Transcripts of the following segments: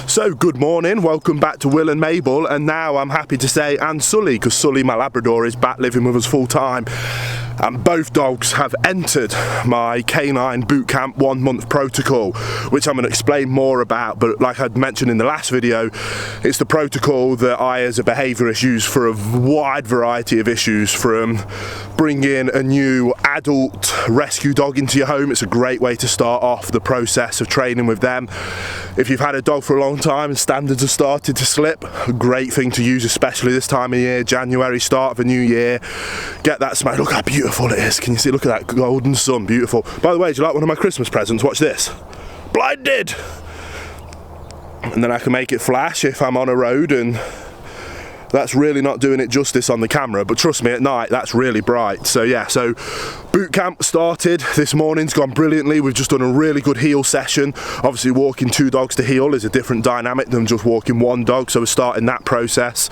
So good morning, welcome back to Will and Mabel, and now I'm happy to say and Sully, because Sully, my Labrador, is back living with us full time. And both dogs have entered my Canine Boot Camp 1 month protocol, which I'm going to explain more about. But like I'd mentioned in the last video, it's the protocol that I as a behaviourist use for a wide variety of issues, from bringing a new adult rescue dog into your home. It's a great way to start off the process of training with them. If you've had a dog for a long time and standards have started to slip, a great thing to use, especially this time of year, January, start of a new year. Get that smile. Look how beautiful it is. Can you see? Look at that golden sun, beautiful. By the way, do you like one of my Christmas presents? Watch this. Blinded! And then I can make it flash if I'm on a road, and that's really not doing it justice on the camera, but trust me, at night that's really bright. So yeah, so boot camp started this morning, it's gone brilliantly. We've just done a really good heel session. Obviously walking 2 dogs to heel is a different dynamic than just walking 1 dog, so we're starting that process.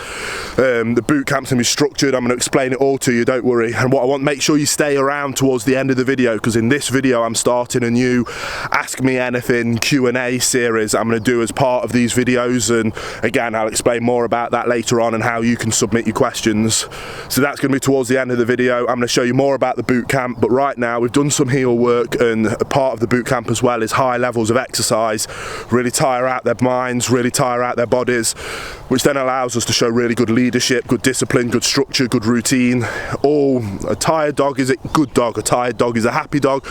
The boot camp's gonna be structured. I'm gonna explain it all to you, don't worry. And what I want, make sure you stay around towards the end of the video, because in this video I'm starting a new Ask Me Anything Q&A series I'm gonna do as part of these videos, and again I'll explain more about that later on and how you can submit your questions. So that's going to be towards the end of the video. I'm going to show you more about the boot camp, but right now we've done some heel work, and a part of the boot camp as well is high levels of exercise, really tire out their minds, really tire out their bodies, which then allows us to show really good leadership, good discipline, good structure, good routine. A tired dog is a good dog, a tired dog is a happy dog.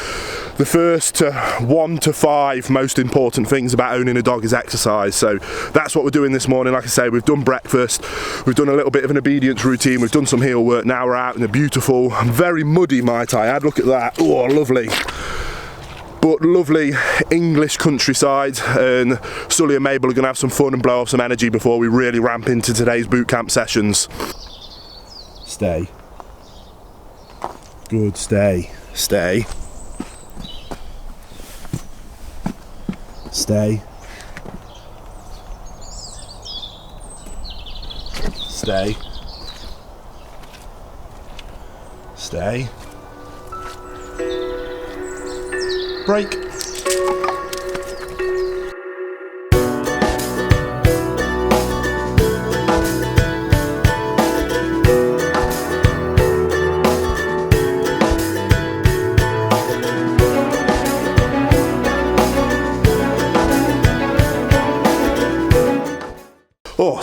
The first 1 to 5 most important things about owning a dog is exercise. So that's what we're doing this morning. Like I say, we've done breakfast, we've done a little bit of an obedience routine, we've done some heel work. Now we're out in a beautiful, very muddy, might I add, look at that, oh lovely, but lovely English countryside, and Sully and Mabel are going to have some fun and blow off some energy before we really ramp into today's boot camp sessions. Stay. Good, stay. Stay. Stay. Stay. Stay. Break.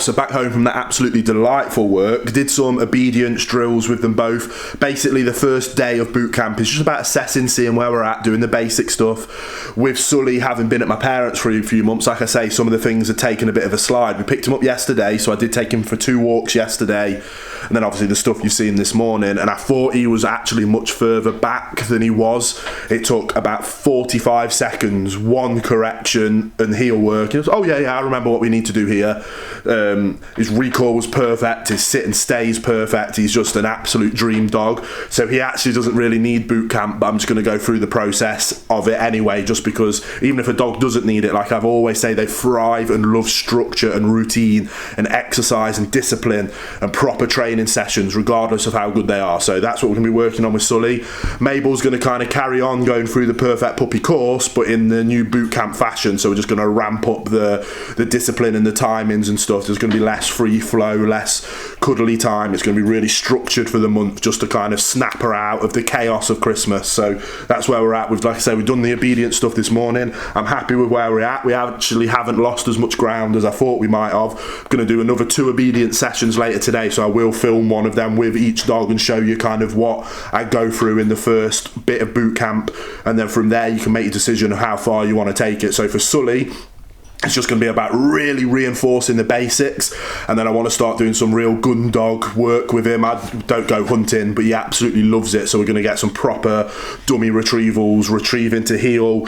So back home from that absolutely delightful work, did some obedience drills with them both. Basically the first day of boot camp is just about assessing, seeing where we're at, doing the basic stuff. With Sully having been at my parents for a few months, like I say, some of the things had taken a bit of a slide. We picked him up yesterday, so I did take him for 2 walks yesterday, and then obviously the stuff you've seen this morning, and I thought he was actually much further back than he was. It took about 45 seconds, 1 correction and heel work. It was, oh yeah, I remember what we need to do here. His recall was perfect, his sit and stay is perfect, he's just an absolute dream dog. So he actually doesn't really need boot camp, but I'm just going to go through the process of it anyway, just because even if a dog doesn't need it, like I've always say, they thrive and love structure and routine and exercise and discipline and proper training sessions, regardless of how good they are. So that's what we're going to be working on with Sully. Mabel's going to kind of carry on going through the perfect puppy course, but in the new boot camp fashion. So we're just going to ramp up the discipline and the timings and stuff. There's going to be less free flow, less cuddly time. It's going to be really structured for the month, just to kind of snap her out of the chaos of Christmas. So that's where we're at. With, like I say, we've done the obedience stuff this morning. I'm happy with where we're at. We actually haven't lost as much ground as I thought we might have. I'm going to do another 2 obedience sessions later today, so I will film one of them with each dog and show you kind of what I go through in the first bit of boot camp, and then from there you can make your decision of how far you want to take it. So for Sully, it's just going to be about really reinforcing the basics, and then I want to start doing some real gun dog work with him. I don't go hunting, but he absolutely loves it, so we're going to get some proper dummy retrievals, retrieving to heel,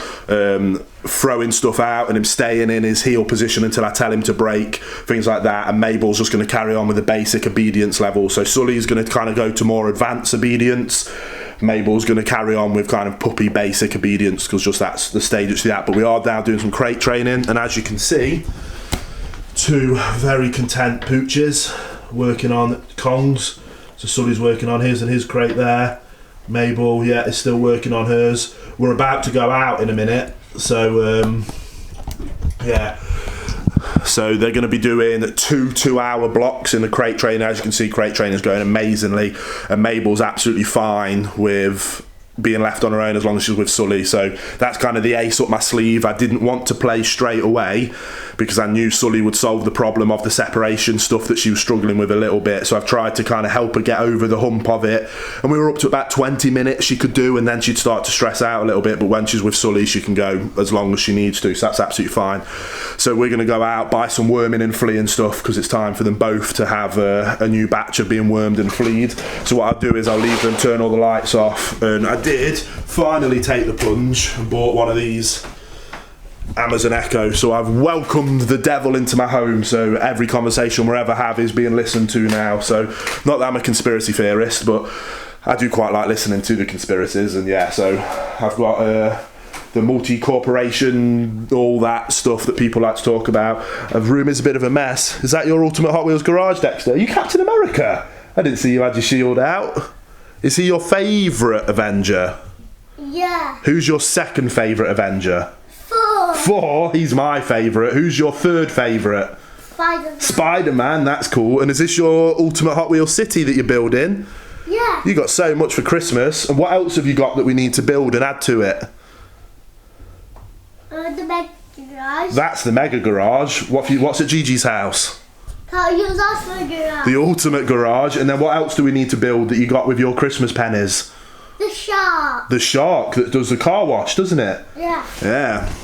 throwing stuff out and him staying in his heel position until I tell him to break, things like that. And Mabel's just going to carry on with the basic obedience level. So Sully's going to kind of go to more advanced obedience. Mabel's going to carry on with kind of puppy basic obedience, because just that's the stage it's at. But we are now doing some crate training, and as you can see, 2 very content pooches working on Kongs. So Sully's working on his and his crate there. Mabel, yeah, is still working on hers. We're about to go out in a minute, so yeah. So they're going to be doing two-hour blocks in the crate training. As you can see, crate training is going amazingly, and Mabel's absolutely fine with being left on her own as long as she's with Sully. So that's kind of the ace up my sleeve. I didn't want to play straight away because I knew Sully would solve the problem of the separation stuff that she was struggling with a little bit. So I've tried to kind of help her get over the hump of it. And we were up to about 20 minutes she could do, and then she'd start to stress out a little bit. But when she's with Sully, she can go as long as she needs to. So that's absolutely fine. So we're going to go out, buy some worming and fleeing stuff because it's time for them both to have a new batch of being wormed and fleed. So what I'll do is I'll leave them, turn all the lights off, and I did finally take the plunge and bought one of these Amazon Echo. So I've welcomed the devil into my home, so every conversation we'll ever have is being listened to now. So not that I'm a conspiracy theorist, but I do quite like listening to the conspiracies. And yeah, so I've got the multi-corporation, all that stuff that people like to talk about. The room is a bit of a mess. Is that your Ultimate Hot Wheels garage, Dexter? Are you Captain America? I didn't see you had your shield out. Is he your favourite Avenger? Yeah. Who's your second favourite Avenger? Four? He's my favourite. Who's your third favourite? Spider-Man. Spider-Man, that's cool. And is this your Ultimate Hot Wheels city that you're building? Yeah. You got so much for Christmas. And what else have you got that we need to build and add to it? The Mega Garage. That's the Mega Garage. What's at Gigi's house? Can't use us for the garage. The Ultimate Garage. And then what else do we need to build that you got with your Christmas pennies? The shark. The shark that does the car wash, doesn't it? Yeah. Yeah.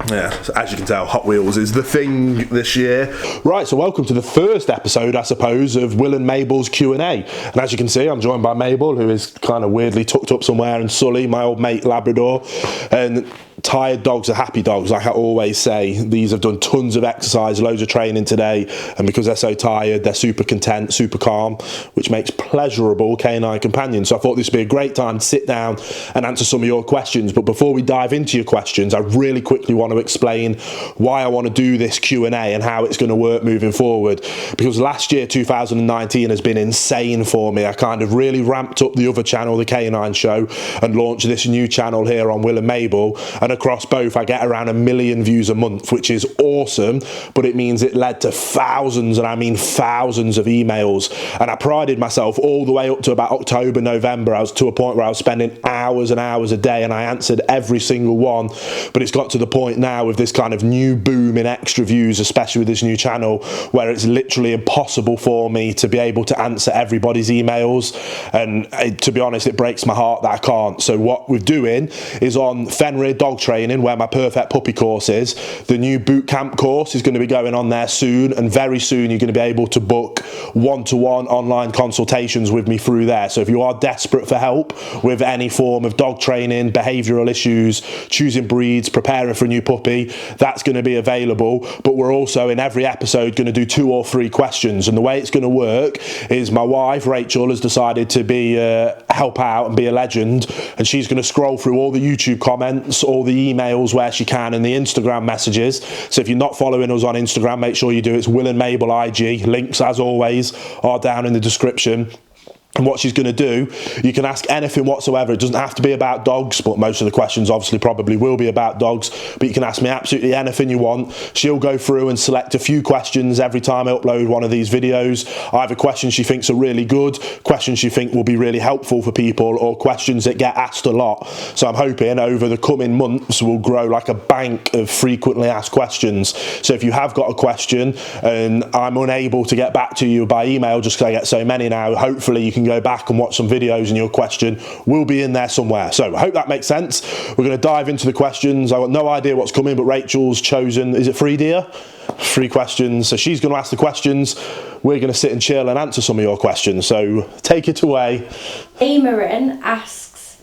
Yeah, so as you can tell, Hot Wheels is the thing this year. Right, so welcome to the first episode, I suppose, of Will and Mabel's Q&A. And as you can see, I'm joined by Mabel, who is kind of weirdly tucked up somewhere, and Sully, my old mate Labrador. And tired dogs are happy dogs, like I always say. These have done tons of exercise, loads of training today, and because they're so tired, they're super content, super calm, which makes pleasurable canine companions. So I thought this would be a great time to sit down and answer some of your questions. But before we dive into your questions, I really quickly want to explain why I want to do this Q&A and how it's going to work moving forward. Because last year, 2019, has been insane for me. I kind of really ramped up the other channel, the Canine Show, and launched this new channel here on Will and Mabel. And across both, I get around 1 million views a month, which is awesome, but it means it led to thousands, and I mean thousands of emails. And I prided myself all the way up to about October, November. I was to a point where I was spending hours and hours a day, and I answered every single one. But it's got to the point now with this kind of new boom in extra views, especially with this new channel, where it's literally impossible for me to be able to answer everybody's emails. And to be honest, it breaks my heart that I can't. So what we're doing is on Fenrir Dog Training, where my Perfect Puppy course is, the new boot camp course is going to be going on there soon, and very soon you're going to be able to book one-to-one online consultations with me through there. So if you are desperate for help with any form of dog training, behavioural issues, choosing breeds, preparing for a new puppy, that's going to be available. But we're also in every episode going to do 2 or 3 questions, and the way it's going to work is my wife Rachel has decided to be help out and be a legend, and she's going to scroll through all the YouTube comments, all the emails where she can, and the Instagram messages. So if you're not following us on Instagram, make sure you do. It's Will and Mabel IG. Links, as always, are down in the description. And what she's going to do, you can ask anything whatsoever. It doesn't have to be about dogs, but most of the questions obviously probably will be about dogs. But you can ask me absolutely anything you want. She'll go through and select a few questions every time I upload one of these videos. Either questions she thinks are really good, questions she thinks will be really helpful for people, or questions that get asked a lot. So I'm hoping over the coming months we'll grow like a bank of frequently asked questions. So if you have got a question and I'm unable to get back to you by email just because I get so many now, hopefully you can go back and watch some videos and your question will be in there somewhere. So I hope that makes sense. We're going to dive into the questions. I've got no idea what's coming, but Rachel's chosen, is it 3 dear? 3 questions. So she's going to ask the questions. We're going to sit and chill and answer some of your questions. So take it away. Amarin asks,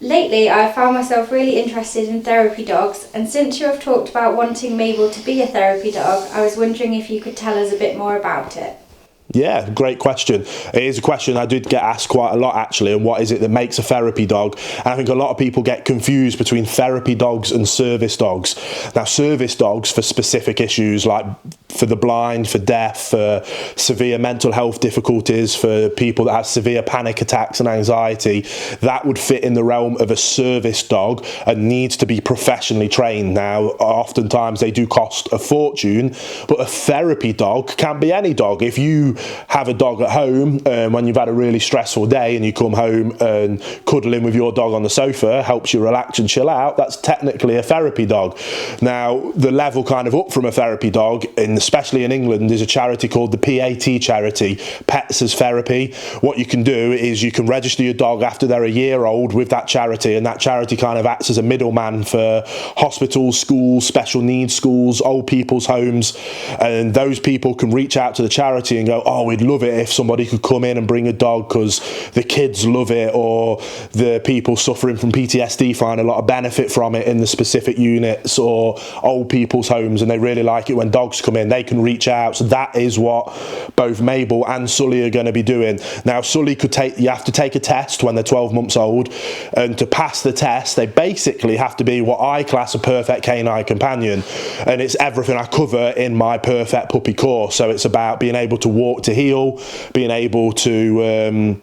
lately I found myself really interested in therapy dogs, and since you have talked about wanting Mabel to be a therapy dog, I was wondering if you could tell us a bit more about it. Yeah, great question. It is a question I did get asked quite a lot actually, and what is it that makes a therapy dog? And I think a lot of people get confused between therapy dogs and service dogs. Now, service dogs for specific issues like for the blind, for deaf, for severe mental health difficulties, for people that have severe panic attacks and anxiety. That would fit in the realm of a service dog and needs to be professionally trained. Now, oftentimes they do cost a fortune, but a therapy dog can be any dog. If you have a dog at home when you've had a really stressful day and you come home and cuddling with your dog on the sofa helps you relax and chill out, that's technically a therapy dog. Now, the level kind of up from a therapy dog, especially in England, is a charity called the PAT charity, Pets as Therapy. What you can do is you can register your dog after they're a year old with that charity, and that charity kind of acts as a middleman for hospitals, schools, special needs schools, old people's homes, and those people can reach out to the charity and go, oh, we'd love it if somebody could come in and bring a dog because the kids love it, or the people suffering from PTSD find a lot of benefit from it in the specific units, or old people's homes, and they really like it when dogs come in. They can reach out. So that is what both Mabel and Sully are going to be doing. Now, Sully you have to take a test when they're 12 months old, and to pass the test they basically have to be what I class a perfect canine companion, and it's everything I cover in my perfect puppy course. So it's about being able to walk to heel, being able to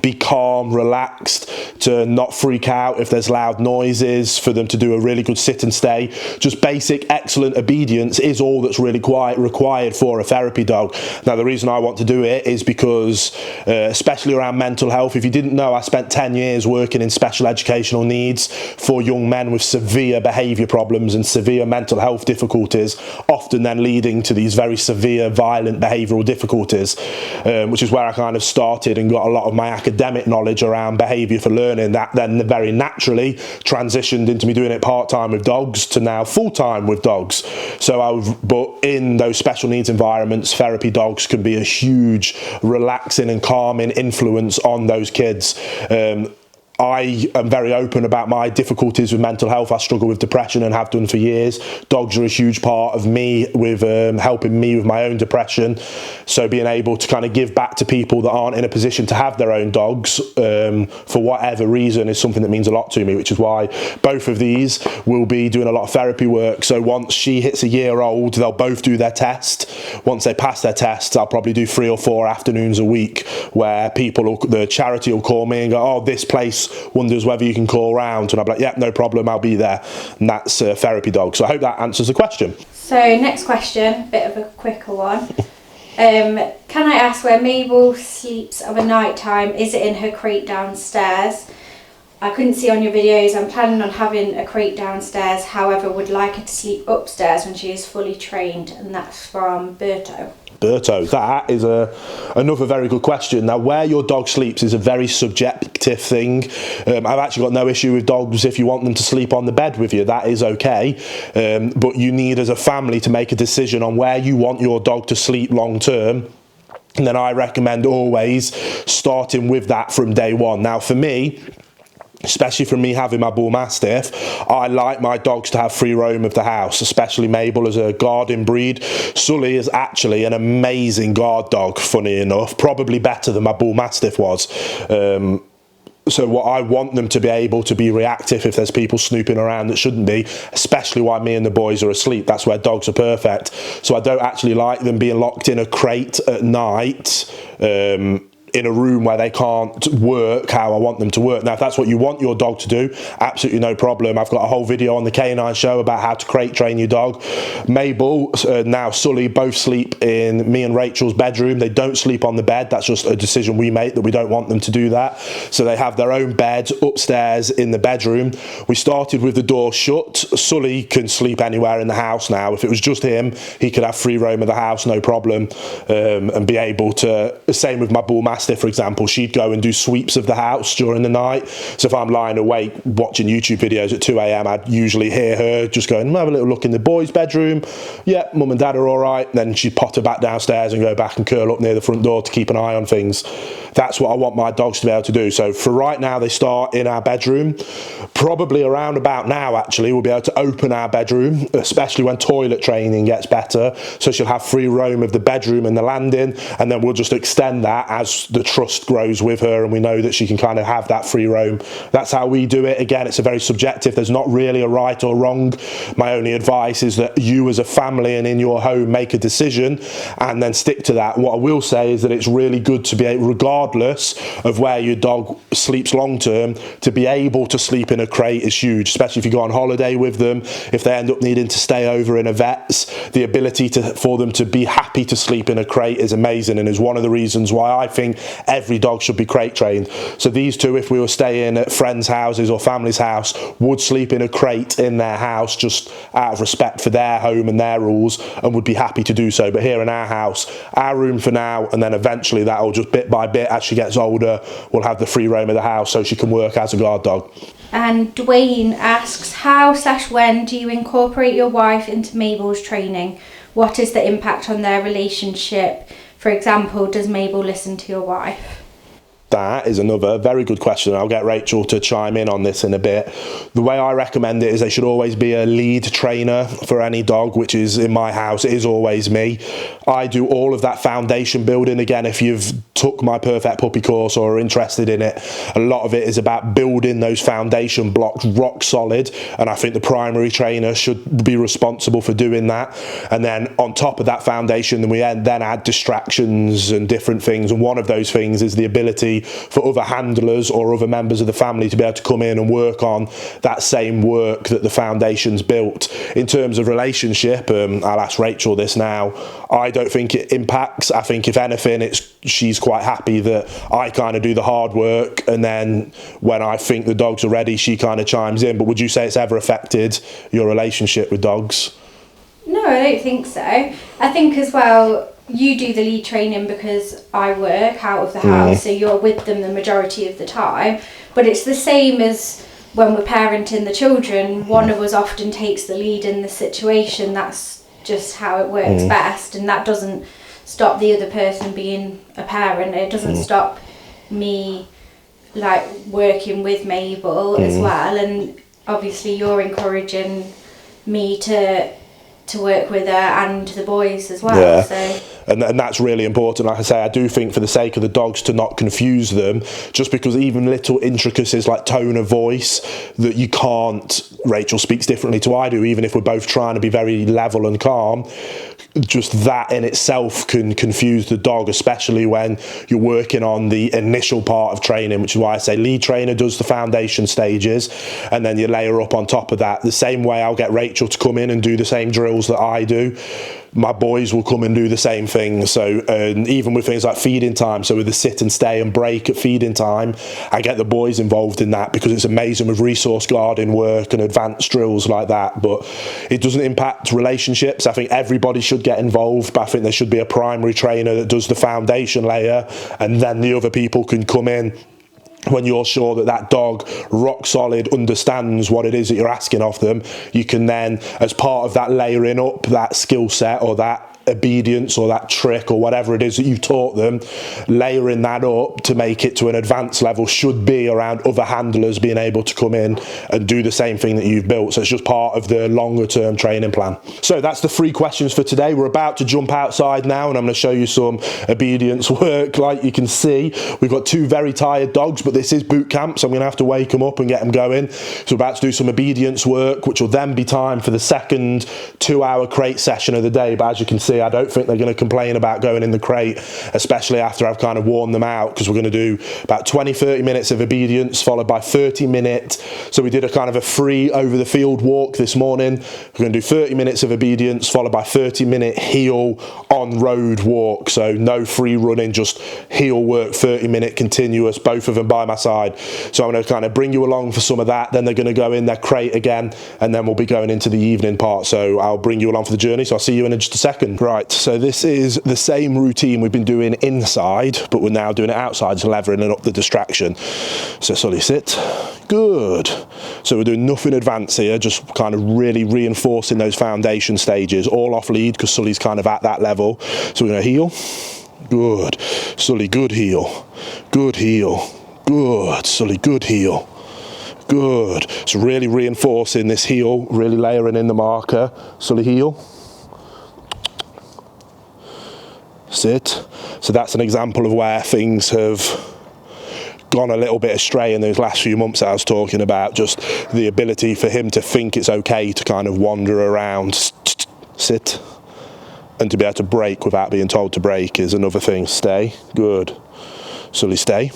be calm, relaxed, to not freak out if there's loud noises, for them to do a really good sit and stay. Just basic excellent obedience is all that's really quite required for a therapy dog. Now, the reason I want to do it is because especially around mental health, if you didn't know, I spent 10 years working in special educational needs for young men with severe behaviour problems and severe mental health difficulties, often then leading to these very severe violent behavioural difficulties, which is where I kind of started and got a lot of my academic knowledge around behaviour for learning. That then very naturally transitioned into me doing it part-time with dogs to now full-time with dogs. But in those special needs environments, therapy dogs can be a huge relaxing and calming influence on those kids. I am very open about my difficulties with mental health. I struggle with depression and have done for years. Dogs are a huge part of me with helping me with my own depression. So being able to kind of give back to people that aren't in a position to have their own dogs for whatever reason is something that means a lot to me, which is why both of these will be doing a lot of therapy work. So once she hits a year old, they'll both do their test. Once they pass their tests, I'll probably do 3 or 4 afternoons a week where the charity will call me and go, oh, this place wonders whether you can call round, and I'll be like, yeah, no problem, I'll be there. And that's a therapy dog. So I hope that answers the question. So next question, bit of a quicker one. Can I ask where Mabel sleeps of a night time? Is it in her crate downstairs? I couldn't see on your videos. I'm planning on having a crate downstairs, however would like her to sleep upstairs when she is fully trained, and that's from Berto. That is another very good question. Now, where your dog sleeps is a very subjective thing. I've actually got no issue with dogs if you want them to sleep on the bed with you. That is okay. But you need, as a family, to make a decision on where you want your dog to sleep long term. And then I recommend always starting with that from day one. Now, for me, especially from me having my bull mastiff, I like my dogs to have free roam of the house, especially Mabel as a guarding breed. Sully is actually an amazing guard dog, funny enough, probably better than my bull mastiff was. So what I want them to be able to be reactive if there's people snooping around that shouldn't be, especially while me and the boys are asleep. That's where dogs are perfect. So I don't actually like them being locked in a crate at night, in a room where they can't work how I want them to work. Now, if that's what you want your dog to do, absolutely no problem. I've got a whole video on the Canine Show about how to crate train your dog. Mabel, now Sully, both sleep in me and Rachel's bedroom. They don't sleep on the bed. That's just a decision we make that we don't want them to do that. So they have their own bed upstairs in the bedroom. We started with the door shut. Sully can sleep anywhere in the house now. If it was just him, he could have free roam of the house, no problem, and be able to, same with my bull mastiff, for example, she'd go and do sweeps of the house during the night. So if I'm lying awake watching YouTube videos at 2 a.m, I'd usually hear her just going, have a little look in the boys' bedroom. Yeah, mum and dad are all right. Then she'd potter back downstairs and go back and curl up near the front door to keep an eye on things. That's what I want my dogs to be able to do. So for right now, they start in our bedroom. Probably around about now, actually, we'll be able to open our bedroom, especially when toilet training gets better. So she'll have free roam of the bedroom and the landing, and then we'll just extend that as the trust grows with her, and we know that she can kind of have that free roam. That's how we do it. Again, it's a very subjective. There's not really a right or wrong. My only advice is that you as a family and in your home make a decision and then stick to that. What I will say is that it's really good to be able, regardless of where your dog sleeps long term, to be able to sleep in a crate is huge, especially if you go on holiday with them, if they end up needing to stay over in a vet's. The ability for them to be happy to sleep in a crate is amazing, and is one of the reasons why I think every dog should be crate trained. So these two, if we were staying at friends' houses or family's house, would sleep in a crate in their house just out of respect for their home and their rules, and would be happy to do so. But here in our house, our room for now, and then eventually that'll just bit by bit as she gets older, we'll have the free roam of the house so she can work as a guard dog. And Dwayne asks, how/when do you incorporate your wife into Mabel's training? What is the impact on their relationship? For example, does Mabel listen to your wife? That is another very good question. I'll get Rachel to chime in on this in a bit. The way I recommend it is they should always be a lead trainer for any dog, which is in my house, it is always me. I do all of that foundation building. Again, if you've took my Perfect Puppy course or are interested in it, a lot of it is about building those foundation blocks rock solid, and I think the primary trainer should be responsible for doing that. And then on top of that foundation, then we then add distractions and different things, and one of those things is the ability for other handlers or other members of the family to be able to come in and work on that same work that the foundation's built. In terms of relationship, I'll ask Rachel this now, I don't think it impacts. I think if anything, she's quite happy that I kind of do the hard work, and then when I think the dogs are ready, she kind of chimes in. But would you say it's ever affected your relationship with dogs? No, I don't think so. I think as well, you do the lead training because I work out of the house, so you're with them the majority of the time. But it's the same as when we're parenting the children. One of us often takes the lead in the situation. That's just how it works best, and that doesn't stop the other person being a parent. It doesn't stop me like working with Mabel as well, and obviously you're encouraging me to work with her and the boys as well. Yeah. So. And that's really important. Like I say, I do think for the sake of the dogs to not confuse them, just because even little intricacies like tone of voice that you can't, Rachel speaks differently to I do, even if we're both trying to be very level and calm, just that in itself can confuse the dog, especially when you're working on the initial part of training, which is why I say lead trainer does the foundation stages, and then you layer up on top of that. The same way I'll get Rachel to come in and do the same drills that I do, my boys will come and do the same thing. So even with things like feeding time, so with the sit and stay and break at feeding time, I get the boys involved in that because it's amazing with resource guarding work and advanced drills like that. But it doesn't impact relationships. I think everybody should get involved, but I think there should be a primary trainer that does the foundation layer, and then the other people can come in when you're sure that that dog rock solid understands what it is that you're asking of them. You can then, as part of that layering up that skill set or that obedience or that trick or whatever it is that you taught them, layering that up to make it to an advanced level should be around other handlers being able to come in and do the same thing that you've built. So it's just part of the longer term training plan. So that's the 3 questions for today. We're about to jump outside now, and I'm going to show you some obedience work. Like you can see, we've got 2 very tired dogs, but this is boot camp, so I'm going to have to wake them up and get them going. So we're about to do some obedience work, which will then be time for the second 2-hour crate session of the day. But as you can see, I don't think they're going to complain about going in the crate, especially after I've kind of worn them out, because we're going to do about 20-30 minutes of obedience followed by 30-minute. So we did a kind of a free over the field walk this morning. We're going to do 30 minutes of obedience followed by 30-minute heel on road walk. So no free running, just heel work, 30-minute continuous, both of them by my side. So I'm going to kind of bring you along for some of that. Then they're going to go in their crate again, and then we'll be going into the evening part. So I'll bring you along for the journey. So I'll see you in just a second. Right, so this is the same routine we've been doing inside, but we're now doing it outside, so levering up the distraction. So Sully, sit. Good. So we're doing nothing advanced here, just kind of really reinforcing those foundation stages, all off lead because Sully's kind of at that level. So we're going to heel. Good. Sully, good heel. Good heel. Good. Sully, good heel. Good. So really reinforcing this heel, really layering in the marker. Sully, heel. Sit. So that's an example of where things have gone a little bit astray in those last few months that I was talking about. Just the ability for him to think it's okay to kind of wander around, sit, and to be able to break without being told to break is another thing. Stay, good. Sully, stay.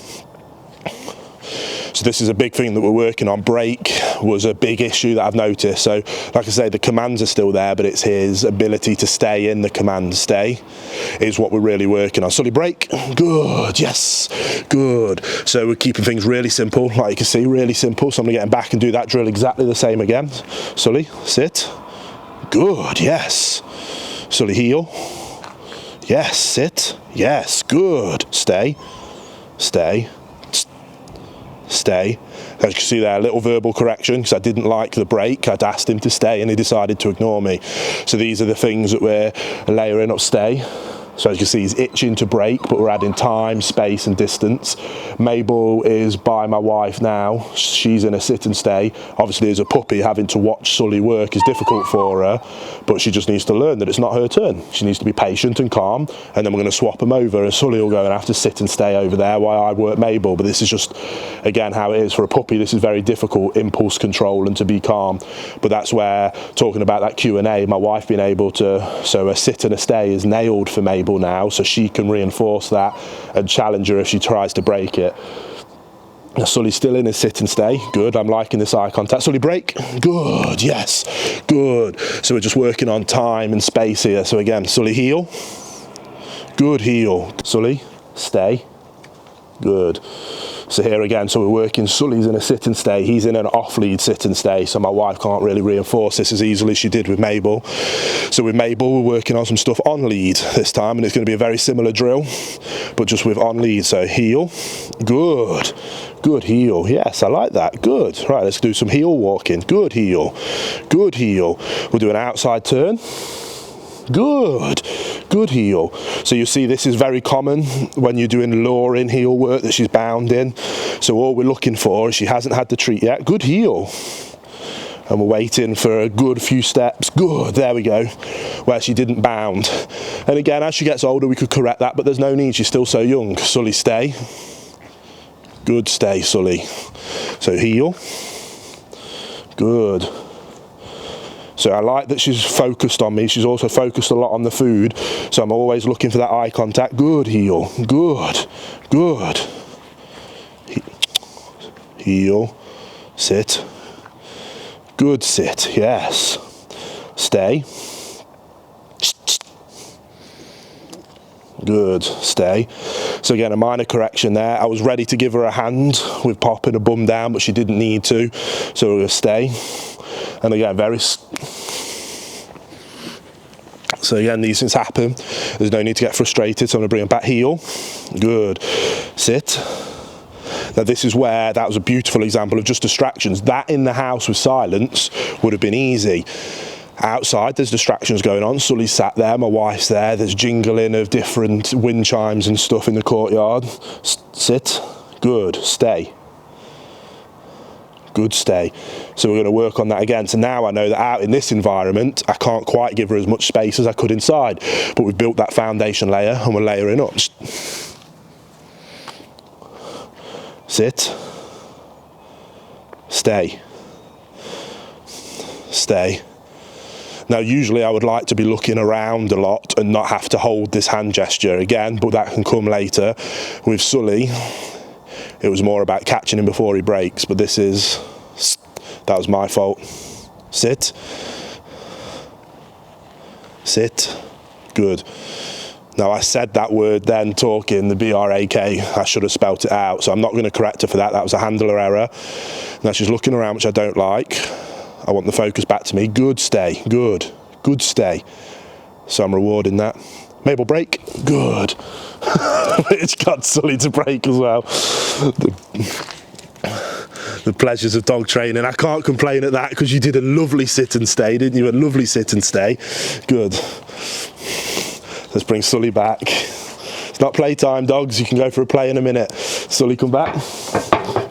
So this is a big thing that we're working on. Break was a big issue that I've noticed. So like I say, the commands are still there, but it's his ability to stay in the command. Stay is what we're really working on. Sully, break, good, yes, good. So we're keeping things really simple, like you can see, really simple. So I'm gonna get him back and do that drill exactly the same again. Sully, sit, good, yes. Sully, heel, yes, sit, yes, good. Stay, stay, stay. As you can see there, a little verbal correction because I didn't like the break. I'd asked him to stay and he decided to ignore me. So these are the things that we're layering up. Stay. So as you can see, he's itching to break, but we're adding time, space and distance. Mabel is by my wife now. She's in a sit and stay. Obviously as a puppy, having to watch Sully work is difficult for her, but she just needs to learn that it's not her turn. She needs to be patient and calm, and then we're going to swap them over and Sully will go and have to sit and stay over there while I work Mabel. But this is just, again, how it is for a puppy. This is very difficult, impulse control and to be calm. But that's where, talking about that Q&A, my wife being able to, so a sit and a stay is nailed for Mabel now, so she can reinforce that and challenge her if she tries to break it. Now Sully's still in his sit and stay, good. I'm liking this eye contact. Sully, break, good, yes, good. So we're just working on time and space here. So again, Sully, heel, good, heel. Sully, stay, good. So here again, so we're working, Sully's in a sit and stay, he's in an off lead sit and stay, so my wife can't really reinforce this as easily as she did with Mabel. So with Mabel, we're working on some stuff on lead this time, and it's going to be a very similar drill, but just with on lead. So heel, good, good heel, yes, I like that, good. Right, let's do some heel walking, good heel, good heel. We'll do an outside turn. Good, good heel. So you see this is very common when you're doing luring heel work that she's bound in. So all we're looking for is she hasn't had the treat yet. Good heel. And we're waiting for a good few steps. Good, there we go, where she didn't bound. And again, as she gets older, we could correct that, but there's no need, she's still so young. Sully, stay. Good, stay, Sully. So heel. Good. So I like that she's focused on me. She's also focused a lot on the food. So I'm always looking for that eye contact. Good, heel. Good, good. Heel. Sit. Good, sit. Yes. Stay. Good, stay. So again, a minor correction there. I was ready to give her a hand with popping a bum down, but she didn't need to. So we're going to stay. And again, so again, these things happen. There's no need to get frustrated. So I'm going to bring them back. Heel. Good. Sit. Now this is where, that was a beautiful example of just distractions. That in the house with silence would have been easy. Outside, there's distractions going on. Sully's sat there, my wife's there. There's jingling of different wind chimes and stuff in the courtyard. Sit. Good. Stay. Good, stay. So we're going to work on that again. So now I know that out in this environment, I can't quite give her as much space as I could inside. But we've built that foundation layer and we're layering up. Sit. Stay. Stay. Now usually I would like to be looking around a lot and not have to hold this hand gesture again, but that can come later. With Sully, it was more about catching him before he breaks, but this is, that was my fault. Sit. Sit. Good. Now I said that word then talking, the B-R-A-K, I should have spelt it out, so I'm not going to correct her for that. That was a handler error. Now she's looking around, which I don't like. I want the focus back to me. Good, stay. Good. Good, stay. So I'm rewarding that. Mabel, break. Good. It's got Sully to break as well. The pleasures of dog training. I can't complain at that because you did a lovely sit and stay, didn't you? A lovely sit and stay. Good. Let's bring Sully back. It's not playtime, dogs. You can go for a play in a minute. Sully, come back.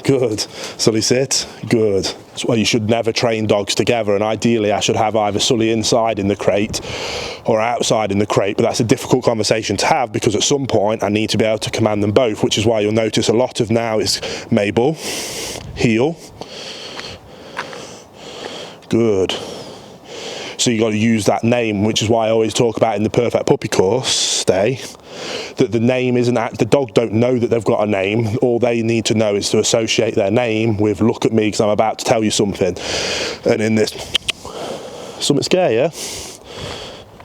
Good. Sully, sit. Good. That's why you should never train dogs together, and ideally I should have either Sully inside in the crate or outside in the crate, but that's a difficult conversation to have because at some point I need to be able to command them both, which is why you'll notice a lot of now is Mabel, heel, good. So you got to use that name, which is why I always talk about in the Perfect Puppy course, Stay, that the name isn't, the dog don't know that they've got a name. All they need to know is to associate their name with look at me because I'm about to tell you something. And in this, something scare you.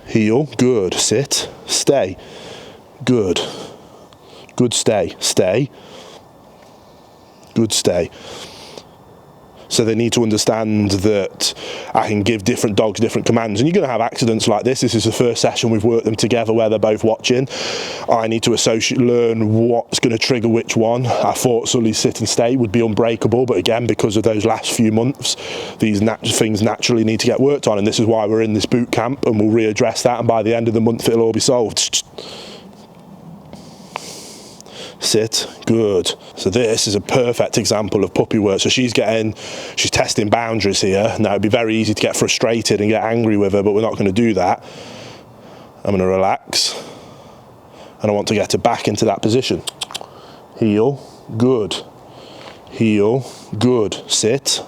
Heel, good, sit, stay, good, good, stay, stay, good, stay. So they need to understand that I can give different dogs different commands, and you're going to have accidents like this. This is the first session we've worked them together where they're both watching. I need to learn what's going to trigger which one. I thought Sully's sit and stay would be unbreakable, but again, because of those last few months, these things naturally need to get worked on, and this is why we're in this boot camp, and we'll readdress that, and by the end of the month it'll all be solved. Sit, good. So this is a perfect example of puppy work. So she's testing boundaries here. Now it'd be very easy to get frustrated and get angry with her, but we're not going to do that. I'm going to relax, and I want to get her back into that position. Heel, good. Heel, good. Sit.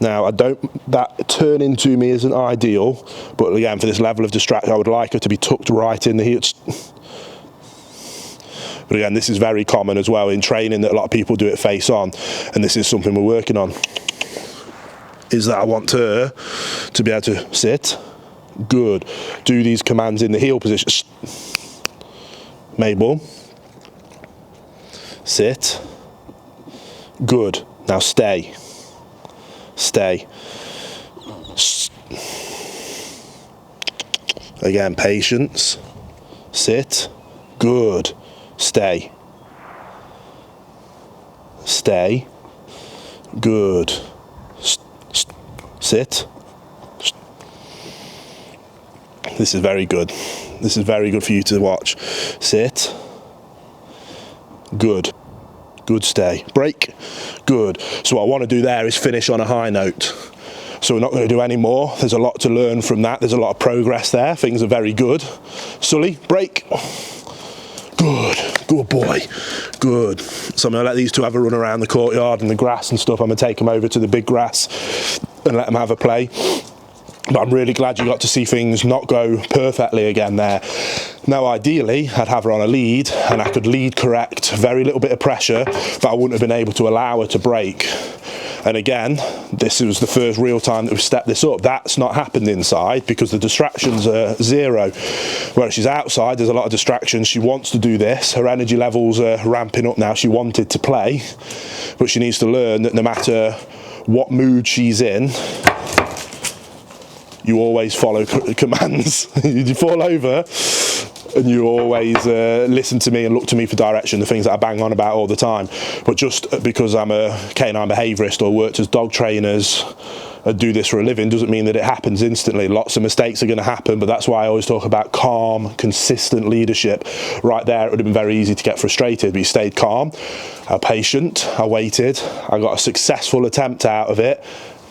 Now that turning to me isn't ideal, but again, for this level of distraction, I would like her to be tucked right in the heel. But again, this is very common as well in training, that a lot of people do it face on, and this is something we're working on, is that I want her to be able to sit, good, do these commands in the heel position. Mabel, sit, good, now stay, stay. Again, patience, sit, good. Stay. Stay. Good. Sit. This is very good. This is very good for you to watch. Sit. Good. Good, stay. Break. Good. So what I want to do there is finish on a high note. So we're not going to do any more. There's a lot to learn from that. There's a lot of progress there. Things are very good. Sully, break. Good, good boy, good. So I'm going to let these two have a run around the courtyard and the grass and stuff. I'm going to take them over to the big grass and let them have a play. But I'm really glad you got to see things not go perfectly again there. Now ideally I'd have her on a lead and I could lead correct, very little bit of pressure, but I wouldn't have been able to allow her to break. And again, this was the first real time that we've stepped this up. That's not happened inside because the distractions are zero. Whereas she's outside, there's a lot of distractions. She wants to do this. Her energy levels are ramping up now. She wanted to play, but she needs to learn that no matter what mood she's in, you always follow commands. You fall over and you always listen to me and look to me for direction, the things that I bang on about all the time. But just because I'm a canine behaviourist or worked as dog trainers and do this for a living doesn't mean that it happens instantly. Lots of mistakes are going to happen, but that's why I always talk about calm, consistent leadership. Right there, it would have been very easy to get frustrated, but you stayed calm, patient, I waited, I got a successful attempt out of it,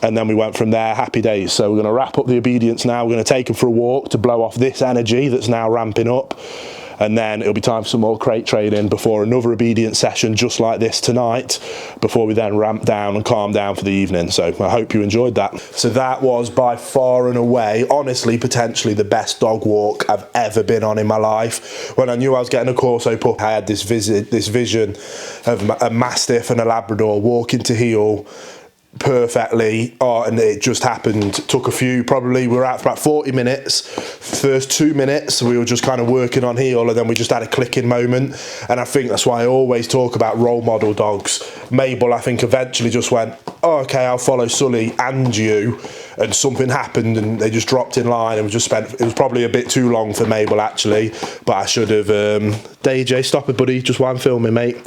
and then we went from there, happy days. So we're going to wrap up the obedience now. We're going to take them for a walk to blow off this energy that's now ramping up. And then it'll be time for some more crate training before another obedience session just like this tonight, before we then ramp down and calm down for the evening. So I hope you enjoyed that. So that was by far and away, honestly, potentially the best dog walk I've ever been on in my life. When I knew I was getting a Corso pup, I had this vision of a Mastiff and a Labrador walking to heel perfectly, and it just happened. Took a few, probably we were out for about 40 minutes. First 2 minutes we were just kind of working on heel, and then we just had a clicking moment. And I think that's why I always talk about role model dogs. Mabel, I think, eventually just went, oh, okay, I'll follow Sully and you, and something happened and they just dropped in line, and we just spent, it was probably a bit too long for Mabel actually, but I should have DJ, stop it buddy, just while I'm filming, mate.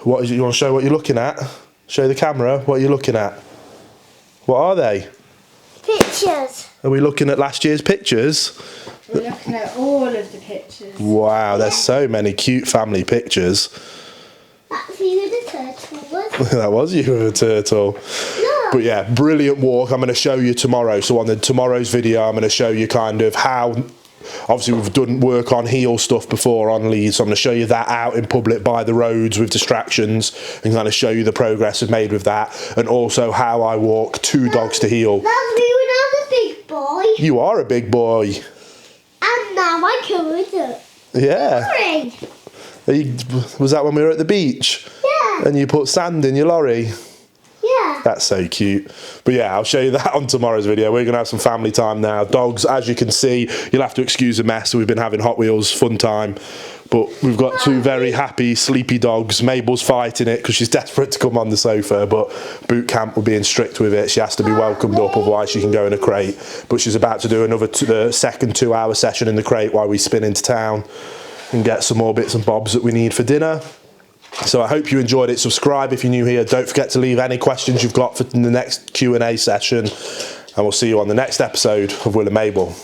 What is it, you want to show what you're looking at? Show the camera what you're looking at. What are they? Pictures. Are we looking at last year's pictures? We're looking at all of the pictures. Wow, there's so many cute family pictures. That's you with the turtle. That was you with a turtle. No. But yeah, brilliant walk. I'm going to show you tomorrow. So on tomorrow's video, I'm going to show you kind of how, obviously we've done work on heel stuff before on leads, so I'm going to show you that out in public by the roads with distractions and kind of show you the progress I've made with that, and also how I walk 2 dogs to heel. That's me when I was a big boy. You are a big boy. And now I covered it. Yeah. Lorry. Was that when we were at the beach? Yeah. And you put sand in your lorry? Yeah. That's so cute. But yeah, I'll show you that on tomorrow's video. We're going to have some family time now. Dogs, as you can see, you'll have to excuse the mess. We've been having Hot Wheels fun time. But we've got 2 very happy, sleepy dogs. Mabel's fighting it because she's desperate to come on the sofa, but boot camp, we're being strict with it. She has to be welcomed up, otherwise she can go in a crate. But she's about to do the second 2-hour session in the crate while we spin into town and get some more bits and bobs that we need for dinner. So I hope you enjoyed it. Subscribe if you're new here. Don't forget to leave any questions you've got for the next Q&A session. And we'll see you on the next episode of Will and Mabel.